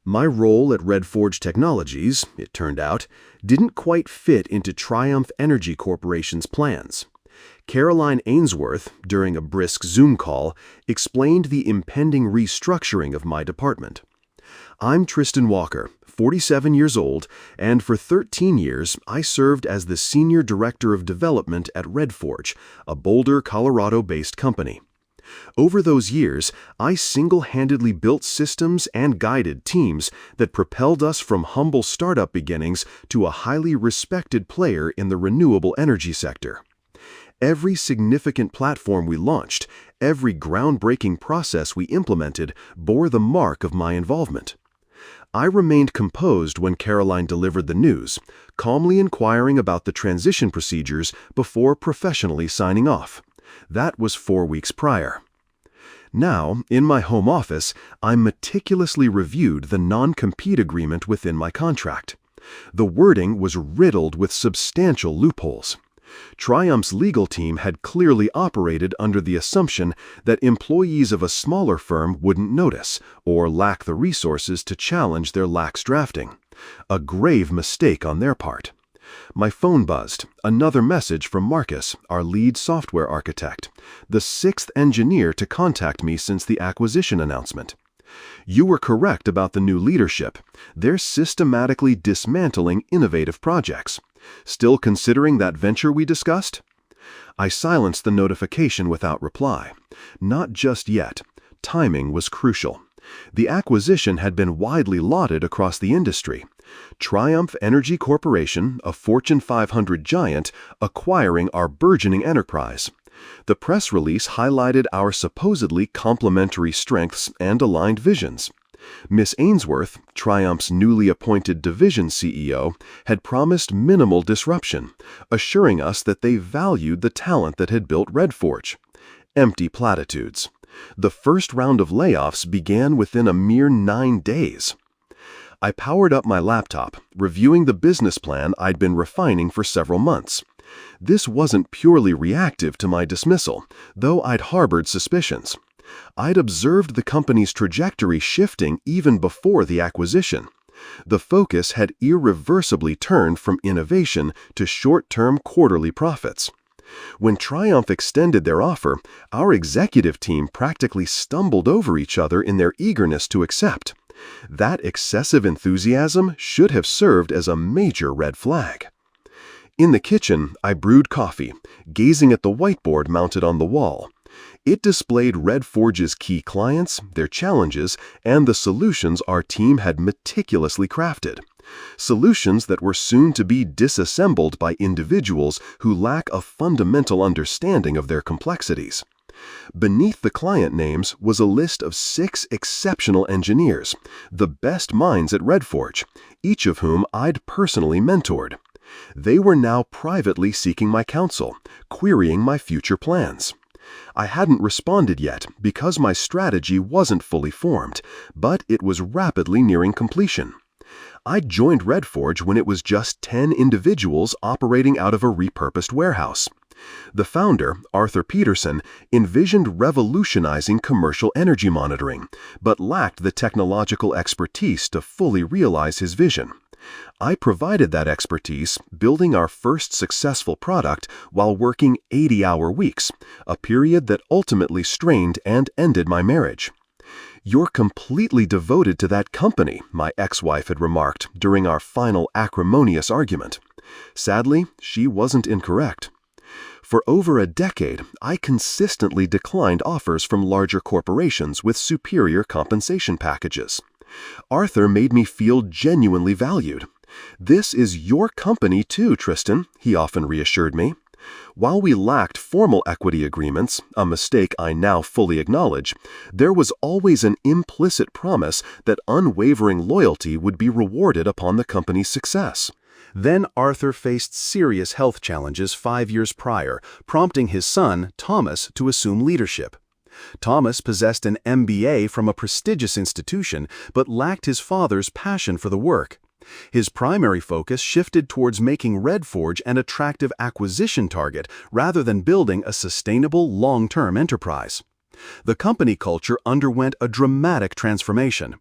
My role at Red Forge Technologies, it turned out, didn't quite fit into Triumph Energy Corporation's plans. Caroline Ainsworth, during a brisk Zoom call, explained the impending restructuring of my department. I'm Tristan Walker, 47 years old, and for 13 years I served as the Senior Director of Development at Red Forge, a Boulder, Colorado-based company. Over those years, I single-handedly built systems and guided teams that propelled us from humble startup beginnings to a highly respected player in the renewable energy sector. Every significant platform we launched, every groundbreaking process we implemented bore the mark of my involvement. I remained composed when Caroline delivered the news, calmly inquiring about the transition procedures before professionally signing off. That was 4 weeks prior. Now, in my home office, I meticulously reviewed the non-compete agreement within my contract. The wording was riddled with substantial loopholes. Triumph's legal team had clearly operated under the assumption that employees of a smaller firm wouldn't notice or lack the resources to challenge their lax drafting. A grave mistake on their part. My phone buzzed, another message from Marcus, our lead software architect, the 6th engineer to contact me since the acquisition announcement. You were correct about the new leadership. They're systematically dismantling innovative projects. Still considering that venture we discussed? I silenced the notification without reply. Not just yet. Timing was crucial. The acquisition had been widely lauded across the industry. Triumph Energy Corporation, a Fortune 500 giant, acquiring our burgeoning enterprise. The press release highlighted our supposedly complementary strengths and aligned visions. Miss Ainsworth, Triumph's newly appointed division CEO, had promised minimal disruption, assuring us that they valued the talent that had built Red Forge. Empty platitudes. The first round of layoffs began within a mere 9 days. I powered up my laptop, reviewing the business plan I'd been refining for several months. This wasn't purely reactive to my dismissal, though I'd harbored suspicions. I'd observed the company's trajectory shifting even before the acquisition. The focus had irreversibly turned from innovation to short-term quarterly profits. When Triumph extended their offer, our executive team practically stumbled over each other in their eagerness to accept. That excessive enthusiasm should have served as a major red flag. In the kitchen, I brewed coffee, gazing at the whiteboard mounted on the wall. It displayed Red Forge's key clients, their challenges, and the solutions our team had meticulously crafted. Solutions that were soon to be disassembled by individuals who lack a fundamental understanding of their complexities. Beneath the client names was a list of 6 exceptional engineers, the best minds at Red Forge, each of whom I'd personally mentored. They were now privately seeking my counsel, querying my future plans. I hadn't responded yet because my strategy wasn't fully formed, but it was rapidly nearing completion. I joined Red Forge when it was just 10 individuals operating out of a repurposed warehouse. The founder, Arthur Peterson, envisioned revolutionizing commercial energy monitoring, but lacked the technological expertise to fully realize his vision. I provided that expertise, building our first successful product while working 80-hour weeks, a period that ultimately strained and ended my marriage. "You're completely devoted to that company," my ex-wife had remarked during our final acrimonious argument. Sadly, she wasn't incorrect. For over a decade, I consistently declined offers from larger corporations with superior compensation packages. Arthur made me feel genuinely valued. "This is your company too, Tristan," he often reassured me. While we lacked formal equity agreements, a mistake I now fully acknowledge, there was always an implicit promise that unwavering loyalty would be rewarded upon the company's success. Then Arthur faced serious health challenges 5 years prior, prompting his son, Thomas, to assume leadership. Thomas possessed an MBA from a prestigious institution, but lacked his father's passion for the work. His primary focus shifted towards making Red Forge an attractive acquisition target rather than building a sustainable, long-term enterprise. The company culture underwent a dramatic transformation.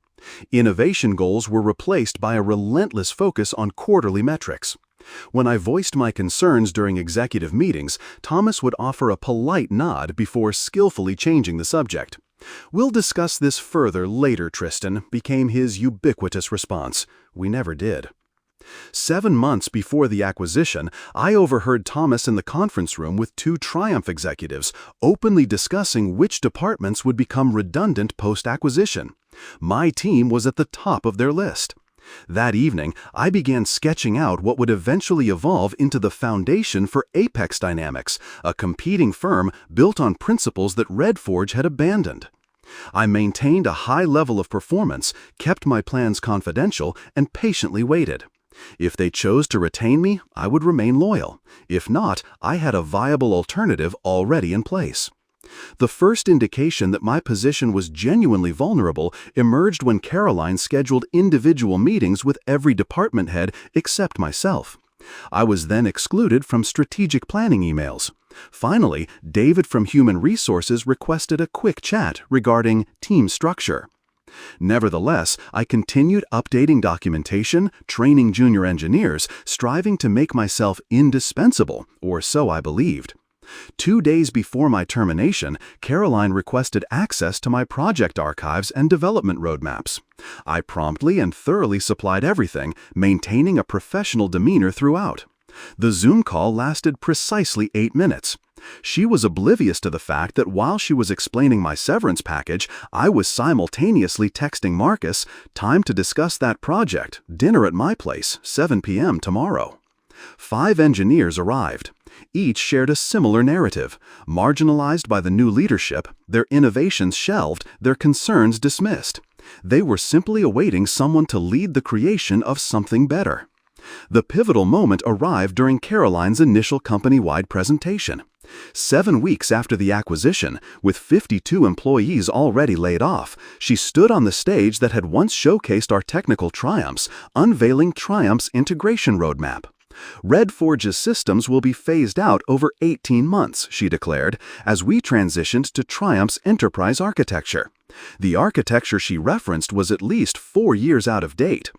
Innovation goals were replaced by a relentless focus on quarterly metrics. When I voiced my concerns during executive meetings, Thomas would offer a polite nod before skillfully changing the subject. "We'll discuss this further later, Tristan," became his ubiquitous response. We never did. 7 months before the acquisition, I overheard Thomas in the conference room with 2 Triumph executives, openly discussing which departments would become redundant post-acquisition. My team was at the top of their list. That evening, I began sketching out what would eventually evolve into the foundation for Apex Dynamics, a competing firm built on principles that Red Forge had abandoned. I maintained a high level of performance, kept my plans confidential, and patiently waited. If they chose to retain me, I would remain loyal. If not, I had a viable alternative already in place. The first indication that my position was genuinely vulnerable emerged when Caroline scheduled individual meetings with every department head except myself. I was then excluded from strategic planning emails. Finally, David from Human Resources requested a quick chat regarding team structure. Nevertheless, I continued updating documentation, training junior engineers, striving to make myself indispensable, or so I believed. 2 days before my termination, Caroline requested access to my project archives and development roadmaps. I promptly and thoroughly supplied everything, maintaining a professional demeanor throughout. The Zoom call lasted precisely 8 minutes. She was oblivious to the fact that while she was explaining my severance package, I was simultaneously texting Marcus, "Time to discuss that project, dinner at my place, 7 p.m. tomorrow." 5 engineers arrived. Each shared a similar narrative. Marginalized by the new leadership, their innovations shelved, their concerns dismissed. They were simply awaiting someone to lead the creation of something better. The pivotal moment arrived during Caroline's initial company-wide presentation. 7 weeks after the acquisition, with 52 employees already laid off, she stood on the stage that had once showcased our technical triumphs, unveiling Triumph's integration roadmap. "Red Forge's systems will be phased out over 18 months, she declared, as we transitioned to Triumph's enterprise architecture. The architecture she referenced was at least 4 years out of date.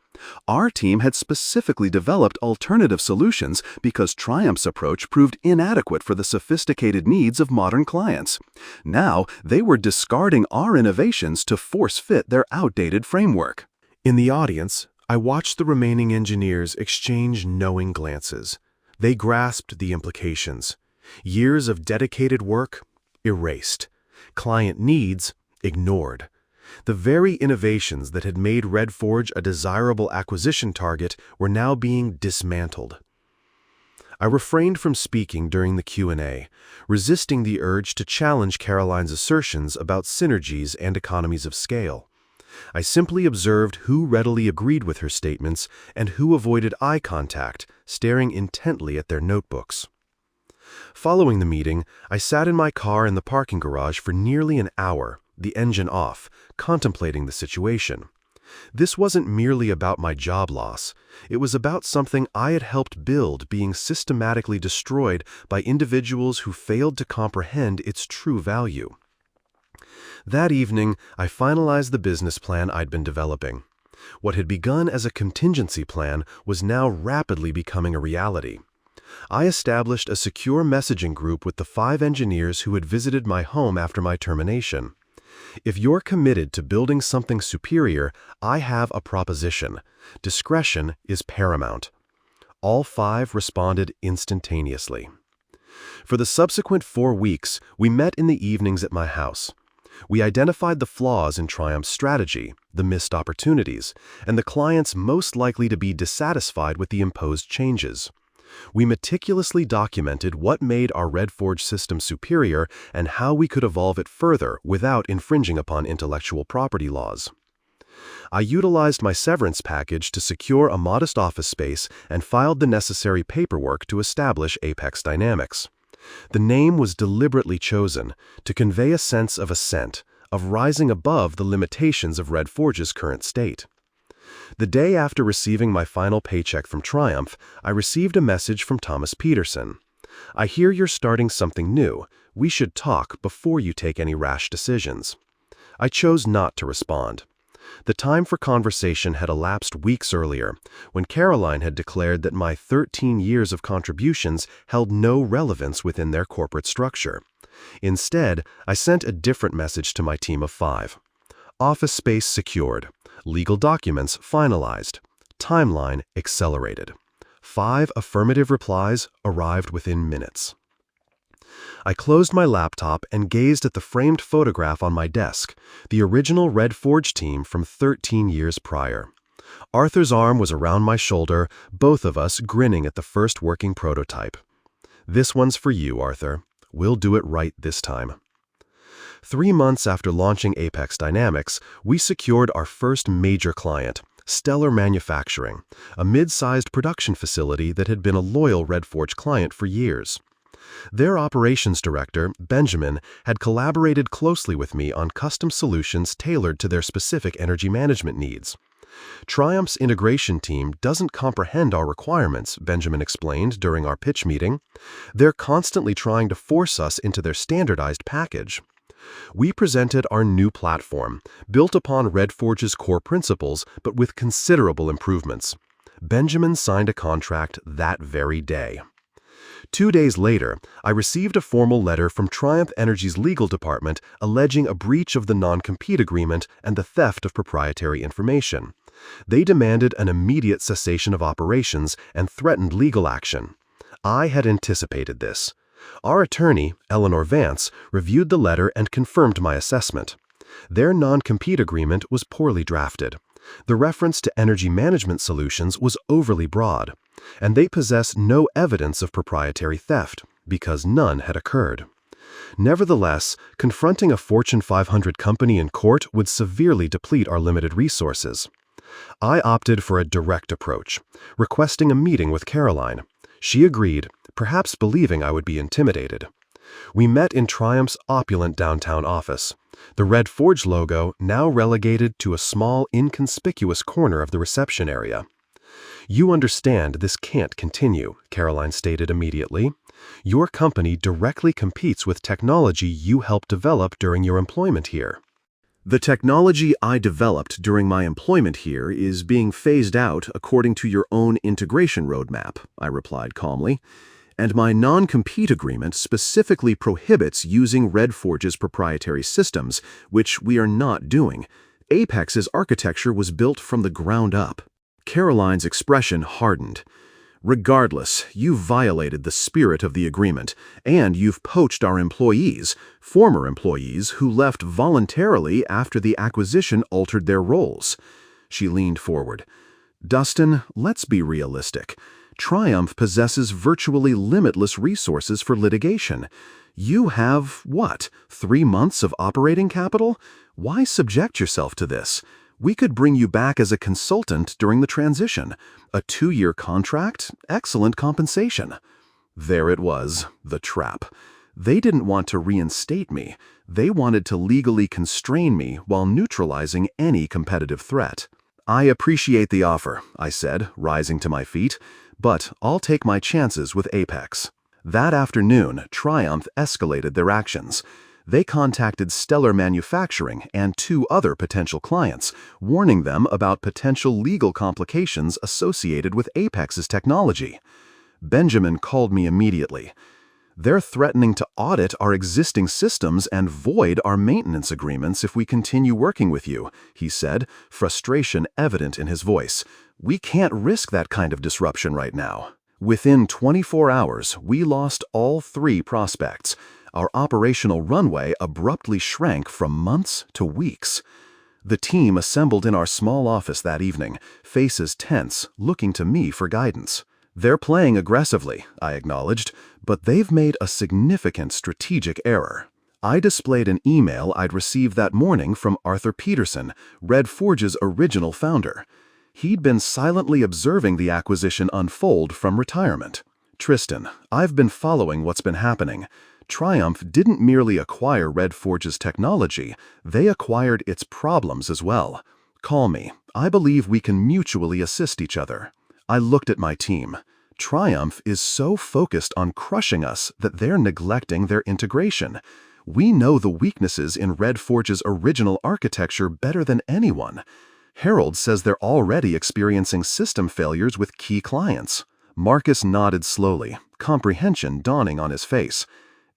Our team had specifically developed alternative solutions because Triumph's approach proved inadequate for the sophisticated needs of modern clients. Now, they were discarding our innovations to force-fit their outdated framework." In the audience, I watched the remaining engineers exchange knowing glances. They grasped the implications. Years of dedicated work erased. Client needs ignored. The very innovations that had made Red Forge a desirable acquisition target were now being dismantled. I refrained from speaking during the Q&A, resisting the urge to challenge Caroline's assertions about synergies and economies of scale. I simply observed who readily agreed with her statements and who avoided eye contact, staring intently at their notebooks. Following the meeting, I sat in my car in the parking garage for nearly an hour, the engine off, contemplating the situation. This wasn't merely about my job loss. It was about something I had helped build being systematically destroyed by individuals who failed to comprehend its true value. That evening, I finalized the business plan I'd been developing. What had begun as a contingency plan was now rapidly becoming a reality. I established a secure messaging group with the 5 engineers who had visited my home after my termination. If you're committed to building something superior, I have a proposition. Discretion is paramount. All 5 responded instantaneously. For the subsequent 4 weeks, we met in the evenings at my house. We identified the flaws in Triumph's strategy, the missed opportunities, and the clients most likely to be dissatisfied with the imposed changes. We meticulously documented what made our Red Forge system superior and how we could evolve it further without infringing upon intellectual property laws. I utilized my severance package to secure a modest office space and filed the necessary paperwork to establish Apex Dynamics. The name was deliberately chosen to convey a sense of ascent, of rising above the limitations of Red Forge's current state. The day after receiving my final paycheck from Triumph, I received a message from Thomas Peterson. "I hear you're starting something new. We should talk before you take any rash decisions." I chose not to respond. The time for conversation had elapsed weeks earlier, when Caroline had declared that my 13 years of contributions held no relevance within their corporate structure. Instead, I sent a different message to my team of 5. Office space secured. Legal documents finalized. Timeline accelerated. 5 affirmative replies arrived within minutes. I closed my laptop and gazed at the framed photograph on my desk, the original Red Forge team from 13 years prior. Arthur's arm was around my shoulder, both of us grinning at the first working prototype. "This one's for you, Arthur. We'll do it right this time." 3 months after launching Apex Dynamics, we secured our first major client, Stellar Manufacturing, a mid-sized production facility that had been a loyal Red Forge client for years. Their operations director, Benjamin, had collaborated closely with me on custom solutions tailored to their specific energy management needs. Triumph's integration team doesn't comprehend our requirements, Benjamin explained during our pitch meeting. They're constantly trying to force us into their standardized package. We presented our new platform, built upon Red Forge's core principles, but with considerable improvements. Benjamin signed a contract that very day. 2 days later, I received a formal letter from Triumph Energy's legal department alleging a breach of the non-compete agreement and the theft of proprietary information. They demanded an immediate cessation of operations and threatened legal action. I had anticipated this. Our attorney, Eleanor Vance, reviewed the letter and confirmed my assessment. Their non-compete agreement was poorly drafted. The reference to energy management solutions was overly broad, and they possess no evidence of proprietary theft, because none had occurred. Nevertheless, confronting a Fortune 500 company in court would severely deplete our limited resources. I opted for a direct approach, requesting a meeting with Caroline. She agreed, perhaps believing I would be intimidated. We met in Triumph's opulent downtown office, the Red Forge logo now relegated to a small, inconspicuous corner of the reception area. "You understand this can't continue," Caroline stated immediately. "Your company directly competes with technology you helped develop during your employment here." "The technology I developed during my employment here is being phased out according to your own integration roadmap," I replied calmly. "And my non-compete agreement specifically prohibits using Red Forge's proprietary systems, which we are not doing. Apex's architecture was built from the ground up." Caroline's expression hardened. "Regardless, you violated the spirit of the agreement, and you've poached our employees, former employees who left voluntarily after the acquisition altered their roles." She leaned forward. "Dustin, let's be realistic. Triumph possesses virtually limitless resources for litigation. You have, 3 months of operating capital? Why subject yourself to this? We could bring you back as a consultant during the transition. A 2-year contract, excellent compensation." There it was, the trap. They didn't want to reinstate me. They wanted to legally constrain me while neutralizing any competitive threat. "I appreciate the offer," I said, rising to my feet, "but I'll take my chances with Apex." That afternoon, Triumph escalated their actions. They contacted Stellar Manufacturing and 2 other potential clients, warning them about potential legal complications associated with Apex's technology. Benjamin called me immediately. "They're threatening to audit our existing systems and void our maintenance agreements if we continue working with you," he said, frustration evident in his voice. "We can't risk that kind of disruption right now." Within 24 hours, we lost all 3 prospects. Our operational runway abruptly shrank from months to weeks. The team assembled in our small office that evening, faces tense, looking to me for guidance. "They're playing aggressively," I acknowledged, "but they've made a significant strategic error." I displayed an email I'd received that morning from Arthur Peterson, Red Forge's original founder. He'd been silently observing the acquisition unfold from retirement. "Tristan, I've been following what's been happening. Triumph didn't merely acquire Red Forge's technology, they acquired its problems as well. Call me. I believe we can mutually assist each other." I looked at my team. Triumph is so focused on crushing us that they're neglecting their integration. We know the weaknesses in Red Forge's original architecture better than anyone. Harold says they're already experiencing system failures with key clients. Marcus nodded slowly, comprehension dawning on his face.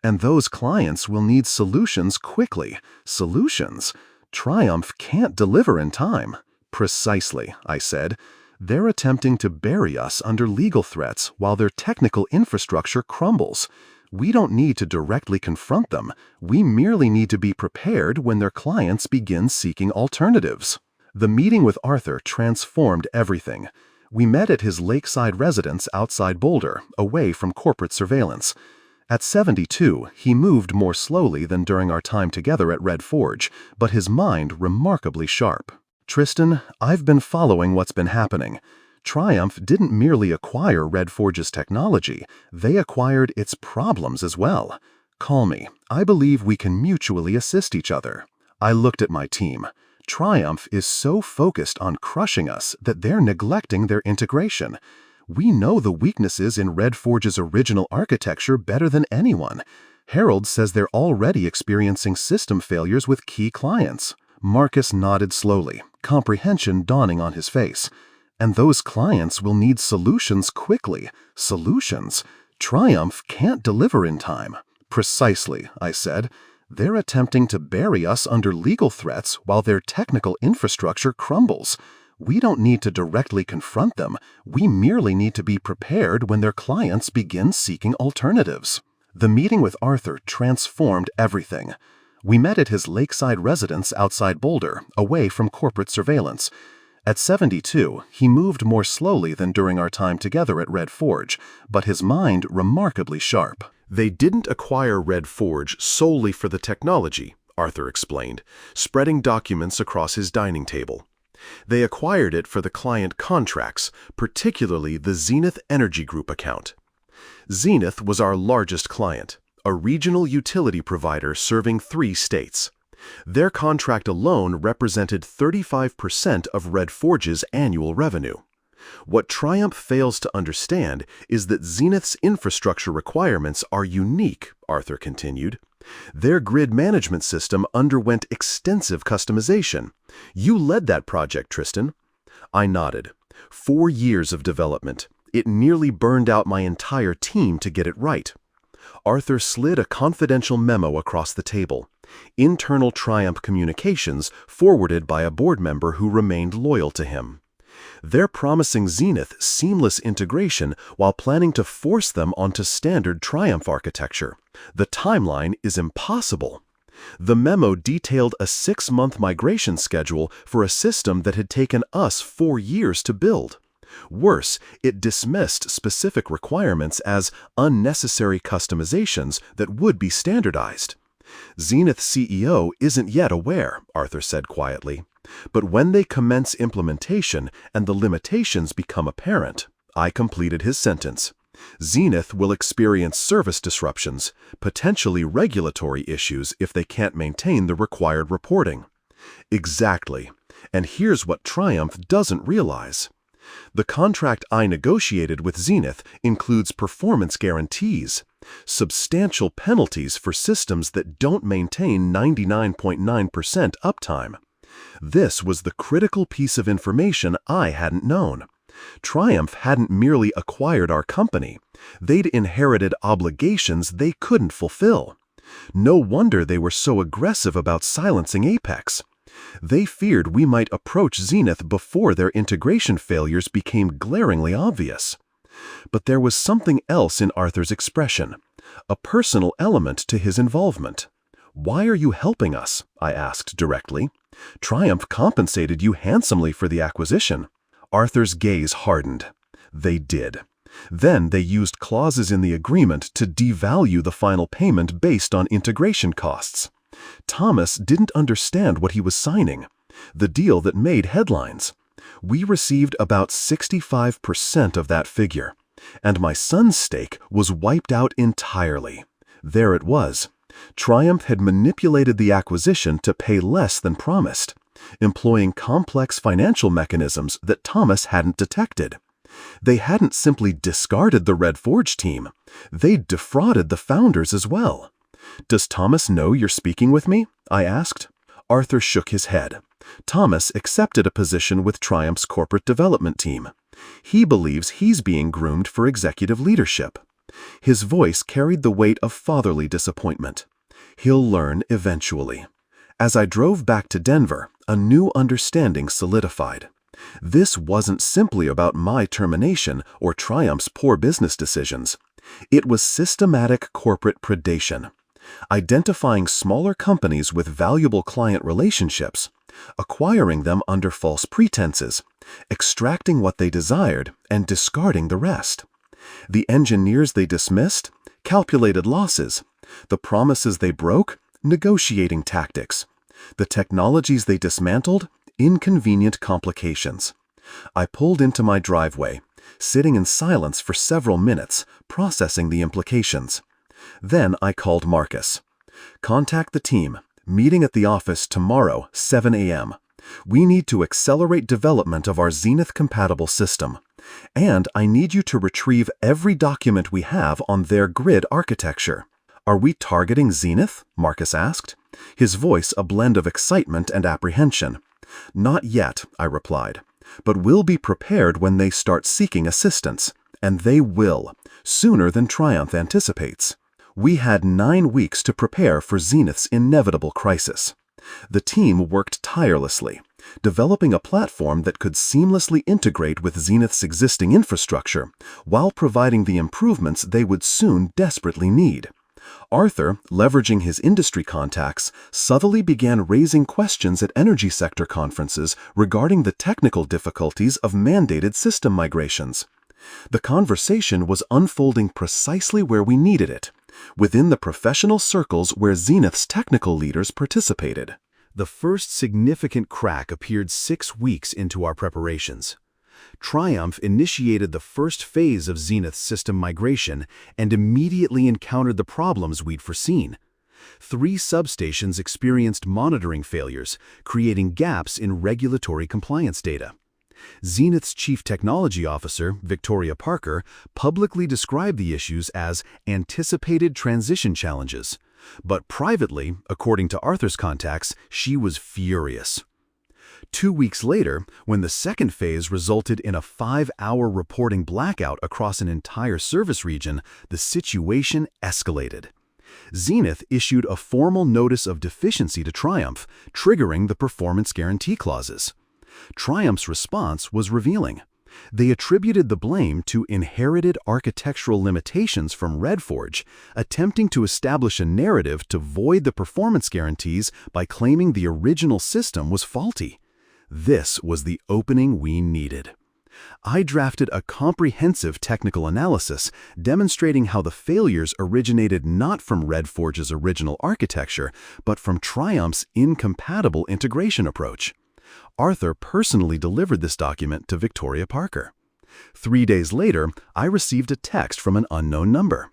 And those clients will need solutions quickly. Solutions? Triumph can't deliver in time. Precisely, I said. They're attempting to bury us under legal threats while their technical infrastructure crumbles. We don't need to directly confront them. We merely need to be prepared when their clients begin seeking alternatives. The meeting with Arthur transformed everything. We met at his lakeside residence outside Boulder, away from corporate surveillance. At 72, he moved more slowly than during our time together at Red Forge, but his mind remarkably sharp. Tristan, I've been following what's been happening. Triumph didn't merely acquire Red Forge's technology, they acquired its problems as well. Call me. I believe we can mutually assist each other. I looked at my team. Triumph is so focused on crushing us that they're neglecting their integration. We know the weaknesses in Red Forge's original architecture better than anyone. Harold says they're already experiencing system failures with key clients. Marcus nodded slowly, comprehension dawning on his face. And those clients will need solutions quickly. Solutions? Triumph can't deliver in time. Precisely, I said. They're attempting to bury us under legal threats while their technical infrastructure crumbles. We don't need to directly confront them. We merely need to be prepared when their clients begin seeking alternatives. The meeting with Arthur transformed everything. We met at his lakeside residence outside Boulder, away from corporate surveillance. At 72, he moved more slowly than during our time together at Red Forge, but his mind remarkably sharp. They didn't acquire Red Forge solely for the technology, Arthur explained, spreading documents across his dining table. They acquired it for the client contracts, particularly the Zenith Energy Group account. Zenith was our largest client, a regional utility provider serving 3 states. Their contract alone represented 35% of Red Forge's annual revenue. What Triumph fails to understand is that Zenith's infrastructure requirements are unique, Arthur continued. Their grid management system underwent extensive customization. You led that project, Tristan. I nodded. 4 years of development. It nearly burned out my entire team to get it right. Arthur slid a confidential memo across the table. Internal Triumph communications forwarded by a board member who remained loyal to him. They're promising Zenith seamless integration while planning to force them onto standard Triumph architecture. The timeline is impossible. The memo detailed a 6-month migration schedule for a system that had taken us 4 years to build. Worse, it dismissed specific requirements as unnecessary customizations that would be standardized. Zenith's CEO isn't yet aware, Arthur said quietly. But when they commence implementation and the limitations become apparent, I completed his sentence. Zenith will experience service disruptions, potentially regulatory issues if they can't maintain the required reporting. Exactly. And here's what Triumph doesn't realize. The contract I negotiated with Zenith includes performance guarantees, substantial penalties for systems that don't maintain 99.9% uptime. This was the critical piece of information I hadn't known. Triumph hadn't merely acquired our company. They'd inherited obligations they couldn't fulfill. No wonder they were so aggressive about silencing Apex. They feared we might approach Zenith before their integration failures became glaringly obvious. But there was something else in Arthur's expression, a personal element to his involvement. "Why are you helping us?" I asked directly. "Triumph compensated you handsomely for the acquisition." Arthur's gaze hardened. They did. Then they used clauses in the agreement to devalue the final payment based on integration costs. Thomas didn't understand what he was signing, the deal that made headlines. We received about 65% of that figure, and my son's stake was wiped out entirely. There it was. Triumph had manipulated the acquisition to pay less than promised, employing complex financial mechanisms that Thomas hadn't detected. They hadn't simply discarded the Red Forge team. They'd defrauded the founders as well. "Does Thomas know you're speaking with me?" I asked. Arthur shook his head. Thomas accepted a position with Triumph's corporate development team. He believes he's being groomed for executive leadership. His voice carried the weight of fatherly disappointment. He'll learn eventually. As I drove back to Denver, a new understanding solidified. This wasn't simply about my termination or Triumph's poor business decisions. It was systematic corporate predation. Identifying smaller companies with valuable client relationships, acquiring them under false pretenses, extracting what they desired, and discarding the rest. The engineers they dismissed, calculated losses. The promises they broke, negotiating tactics. The technologies they dismantled, inconvenient complications. I pulled into my driveway, sitting in silence for several minutes, processing the implications. Then I called Marcus. "Contact the team. Meeting at the office tomorrow, 7 a.m. We need to accelerate development of our Zenith-compatible system. And I need you to retrieve every document we have on their grid architecture." "Are we targeting Zenith?" Marcus asked, his voice a blend of excitement and apprehension. "Not yet," I replied, "but we'll be prepared when they start seeking assistance. And they will, sooner than Triumph anticipates." We had 9 weeks to prepare for Zenith's inevitable crisis. The team worked tirelessly, developing a platform that could seamlessly integrate with Zenith's existing infrastructure while providing the improvements they would soon desperately need. Arthur, leveraging his industry contacts, subtly began raising questions at energy sector conferences regarding the technical difficulties of mandated system migrations. The conversation was unfolding precisely where we needed it, within the professional circles where Zenith's technical leaders participated. The first significant crack appeared 6 weeks into our preparations. Triumph initiated the first phase of Zenith's system migration and immediately encountered the problems we'd foreseen. 3 substations experienced monitoring failures, creating gaps in regulatory compliance data. Zenith's Chief Technology Officer, Victoria Parker, publicly described the issues as anticipated transition challenges. But privately, according to Arthur's contacts, she was furious. 2 weeks later, when the second phase resulted in a 5-hour reporting blackout across an entire service region, the situation escalated. Zenith issued a formal notice of deficiency to Triumph, triggering the performance guarantee clauses. Triumph's response was revealing. They attributed the blame to inherited architectural limitations from Redforge, attempting to establish a narrative to void the performance guarantees by claiming the original system was faulty. This was the opening we needed. I drafted a comprehensive technical analysis demonstrating how the failures originated not from Redforge's original architecture, but from Triumph's incompatible integration approach. Arthur personally delivered this document to Victoria Parker. 3 days later, I received a text from an unknown number.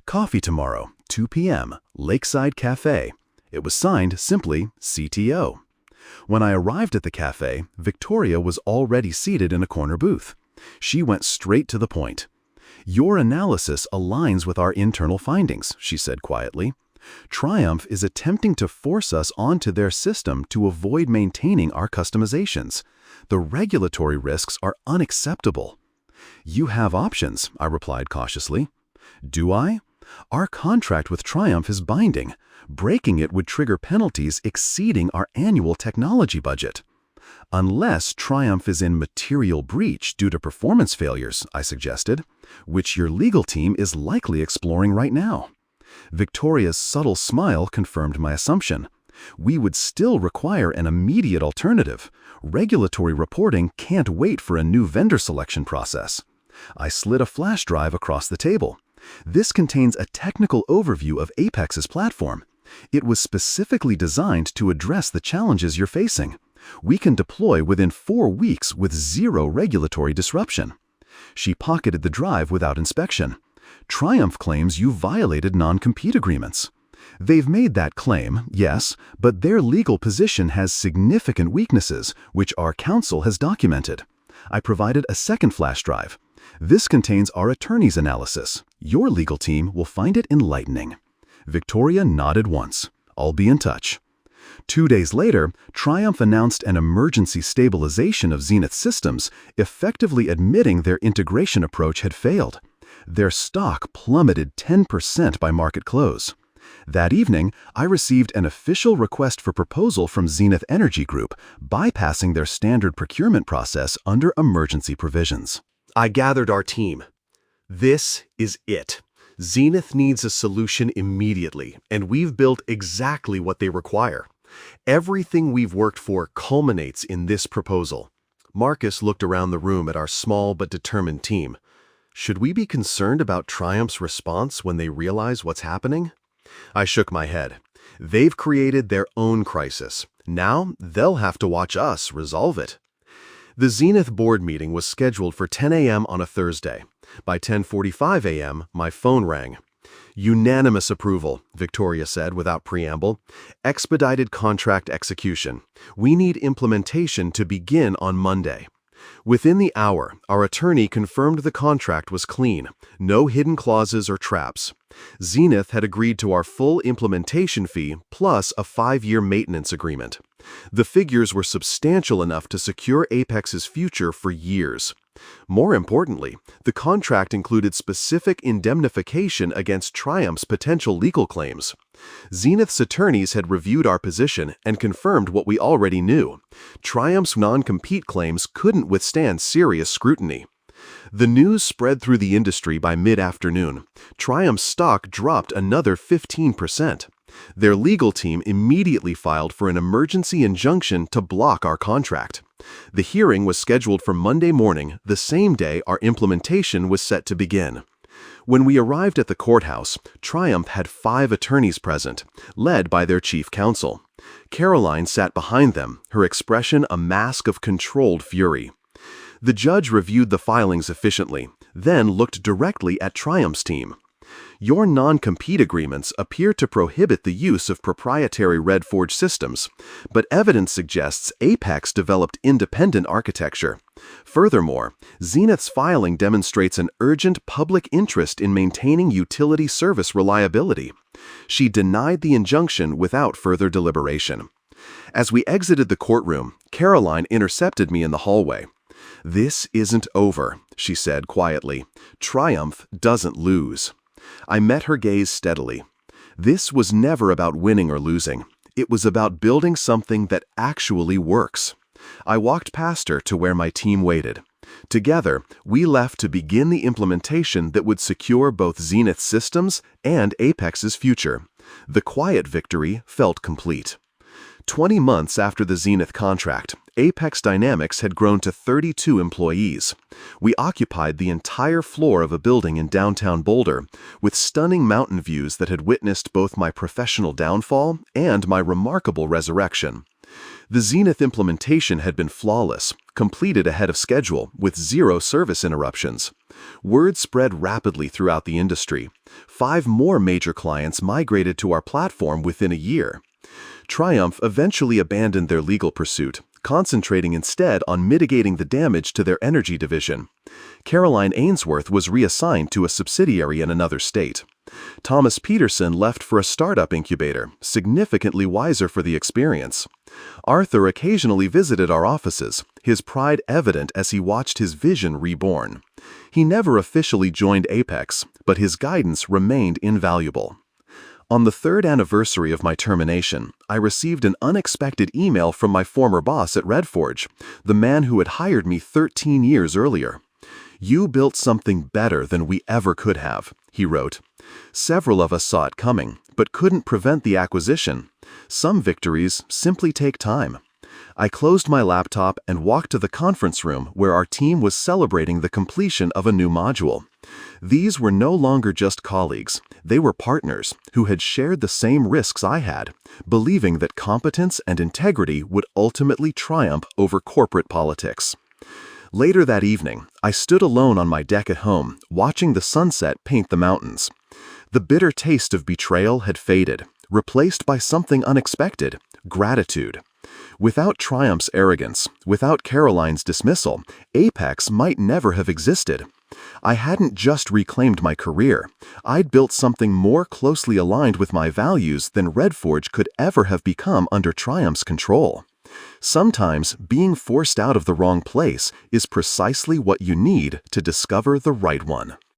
"Coffee tomorrow, 2 p.m., Lakeside Cafe." It was signed simply CTO. When I arrived at the cafe, Victoria was already seated in a corner booth. She went straight to the point. "Your analysis aligns with our internal findings," she said quietly. "Triumph is attempting to force us onto their system to avoid maintaining our customizations. The regulatory risks are unacceptable." "You have options," I replied cautiously. "Do I? Our contract with Triumph is binding. Breaking it would trigger penalties exceeding our annual technology budget." "Unless Triumph is in material breach due to performance failures," I suggested, "which your legal team is likely exploring right now." Victoria's subtle smile confirmed my assumption. "We would still require an immediate alternative. Regulatory reporting can't wait for a new vendor selection process." I slid a flash drive across the table. "This contains a technical overview of Apex's platform. It was specifically designed to address the challenges you're facing. We can deploy within 4 weeks with 0 regulatory disruption." She pocketed the drive without inspection. "Triumph claims you violated non-compete agreements." "They've made that claim, yes, but their legal position has significant weaknesses, which our counsel has documented." I provided a second flash drive. "This contains our attorney's analysis. Your legal team will find it enlightening." Victoria nodded once. "I'll be in touch." 2 days later, Triumph announced an emergency stabilization of Zenith systems, effectively admitting their integration approach had failed. Their stock plummeted 10% by market close. That evening, I received an official request for proposal from Zenith Energy Group, bypassing their standard procurement process under emergency provisions. I gathered our team. This is it. Zenith needs a solution immediately, and we've built exactly what they require. Everything we've worked for culminates in this proposal. Marcus looked around the room at our small but determined team. Should we be concerned about Triumph's response when they realize what's happening? I shook my head. They've created their own crisis. Now they'll have to watch us resolve it. The Zenith board meeting was scheduled for 10 a.m. on a Thursday. By 10:45 a.m., my phone rang. "Unanimous approval," Victoria said without preamble. "Expedited contract execution. We need implementation to begin on Monday." Within the hour, our attorney confirmed the contract was clean, no hidden clauses or traps. Zenith had agreed to our full implementation fee plus a 5-year maintenance agreement. The figures were substantial enough to secure Apex's future for years. More importantly, the contract included specific indemnification against Triumph's potential legal claims. Zenith's attorneys had reviewed our position and confirmed what we already knew. Triumph's non-compete claims couldn't withstand serious scrutiny. The news spread through the industry by mid-afternoon. Triumph's stock dropped another 15%. Their legal team immediately filed for an emergency injunction to block our contract. The hearing was scheduled for Monday morning, the same day our implementation was set to begin. When we arrived at the courthouse, Triumph had 5 attorneys present, led by their chief counsel. Caroline sat behind them, her expression a mask of controlled fury. The judge reviewed the filings efficiently, then looked directly at Triumph's team. "Your non-compete agreements appear to prohibit the use of proprietary RedForge systems, but evidence suggests Apex developed independent architecture. Furthermore, Zenith's filing demonstrates an urgent public interest in maintaining utility service reliability." She denied the injunction without further deliberation. As we exited the courtroom, Caroline intercepted me in the hallway. "This isn't over," she said quietly. "Triumph doesn't lose." I met her gaze steadily. This was never about winning or losing. It was about building something that actually works. I walked past her to where my team waited. Together, we left to begin the implementation that would secure both Zenith systems and Apex's future. The quiet victory felt complete. 20 months after the Zenith contract, Apex Dynamics had grown to 32 employees. We occupied the entire floor of a building in downtown Boulder, with stunning mountain views that had witnessed both my professional downfall and my remarkable resurrection. The Zenith implementation had been flawless, completed ahead of schedule, with 0 service interruptions. Word spread rapidly throughout the industry. 5 more major clients migrated to our platform within a year. Triumph eventually abandoned their legal pursuit, concentrating instead on mitigating the damage to their energy division. Caroline Ainsworth was reassigned to a subsidiary in another state. Thomas Peterson left for a startup incubator, significantly wiser for the experience. Arthur occasionally visited our offices, his pride evident as he watched his vision reborn. He never officially joined Apex, but his guidance remained invaluable. On the 3rd anniversary of my termination, I received an unexpected email from my former boss at RedForge, the man who had hired me 13 years earlier. "You built something better than we ever could have," he wrote. "Several of us saw it coming, but couldn't prevent the acquisition. Some victories simply take time." I closed my laptop and walked to the conference room where our team was celebrating the completion of a new module. These were no longer just colleagues. They were partners who had shared the same risks I had, believing that competence and integrity would ultimately triumph over corporate politics. Later that evening, I stood alone on my deck at home, watching the sunset paint the mountains. The bitter taste of betrayal had faded, replaced by something unexpected: gratitude. Without Triumph's arrogance, without Caroline's dismissal, Apex might never have existed. I hadn't just reclaimed my career. I'd built something more closely aligned with my values than Redforge could ever have become under Triumph's control. Sometimes being forced out of the wrong place is precisely what you need to discover the right one.